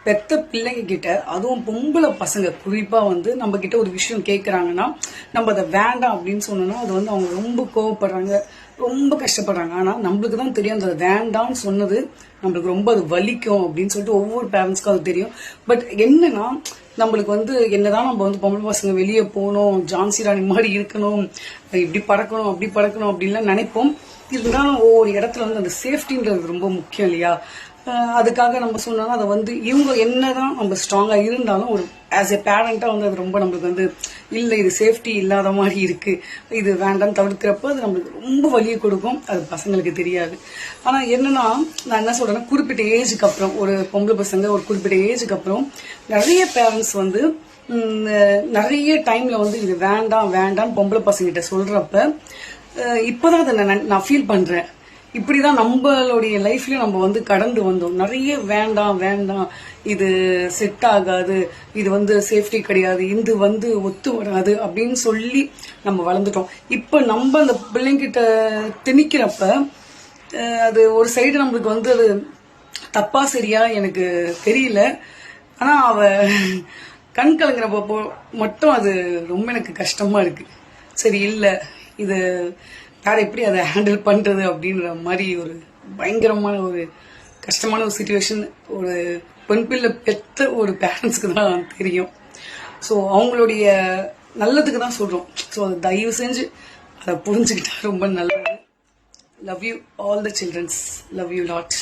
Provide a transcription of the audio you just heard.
பெத்த பிள்ளைங்க கிட்ட, அதுவும் பொம்பளை பசங்க குறிப்பா வந்து நம்ம கிட்ட ஒரு விஷயம் கேட்கறாங்கன்னா நம்ம அதை வேண்டாம் அப்படின்னு சொன்னோம்னா அது வந்து அவங்க ரொம்ப கோவப்படுறாங்க, ரொம்ப கஷ்டப்படுறாங்க. ஆனா நம்மளுக்கு தான் தெரியும் அந்த வேண்டாம்னு சொன்னது நம்மளுக்கு ரொம்ப அது வலிக்கும் அப்படின்னு சொல்லிட்டு ஒவ்வொரு பேரண்ட்ஸ்க்கும் அது தெரியும். பட் என்னன்னா நம்மளுக்கு வந்து என்னதான் நம்ம வந்து பொம்பளை பசங்க வெளியே போகணும், ஜான்சி ராணி மாதிரி இருக்கணும், இப்படி பறக்கணும் அப்படி பறக்கணும் அப்படின்லாம் நினைப்போம். இருந்தாலும் ஒவ்வொரு இடத்துல வந்து அந்த சேஃப்டின்றது ரொம்ப முக்கியம் இல்லையா? அதுக்காக நம்ம சொன்னோம்னா அதை வந்து இவங்க என்னதான் நம்ம ஸ்ட்ராங்கா இருந்தாலும் ஒரு ஆஸ் எ பேரண்டா வந்து அது ரொம்ப நம்மளுக்கு வந்து இல்லை இது சேஃப்டி இல்லாத மாதிரி இருக்கு, இது வேண்டாம் தவிர்க்கிறப்ப அது நம்மளுக்கு ரொம்ப வலியை கொடுக்கும். அது பசங்களுக்கு தெரியாது. ஆனா என்னன்னா நான் என்ன சொல்றேன்னா குறிப்பிட்ட ஏஜுக்கு அப்புறம் ஒரு பொம்பளை பசங்க ஒரு குறிப்பிட்ட ஏஜுக்கு அப்புறம் நிறைய பேரண்ட்ஸ் வந்து நிறைய டைம்ல வந்து இது வேண்டாம் வேண்டாம் பொம்பளை பசங்கிட்ட சொல்றப்ப இப்பதான் அதை நான் ஃபீல் பண்றேன். இப்படிதான் நம்மளுடைய லைஃப்லயும் நம்ம வந்து கடந்து வந்தோம். நிறைய வேண்டாம் வேண்டாம், இது செட் ஆகாது, இது வந்து சேஃப்டி கிடையாது, இது வந்து ஒத்து வராது அப்படின்னு சொல்லி நம்ம வளர்ந்துட்டோம். இப்ப நம்ம அந்த பிள்ளைங்கிட்ட திணிக்கிறப்ப அது ஒரு சைடு நம்மளுக்கு வந்து அது தப்பா சரியா எனக்கு தெரியல. ஆனா அவ கண் கலங்குறப்போ மட்டும் அது ரொம்ப எனக்கு கஷ்டமா இருக்கு. சரி இல்ல இது யார் எப்படி அதை ஹேண்டில் பண்றது அப்படின்ற மாதிரி ஒரு பயங்கரமான ஒரு கஷ்டமான ஒரு சுச்சுவேஷன் ஒரு பெண் பிள்ளை பெற்ற ஒரு பேரண்ட்ஸ்க்கு தான் தெரியும். ஸோ அவங்களுடைய நல்லதுக்கு தான் சொல்றோம். ஸோ அதை தயவு செஞ்சு அதை புரிஞ்சுக்கிட்டா ரொம்ப நல்லது. Love you all the childrens, love you lot.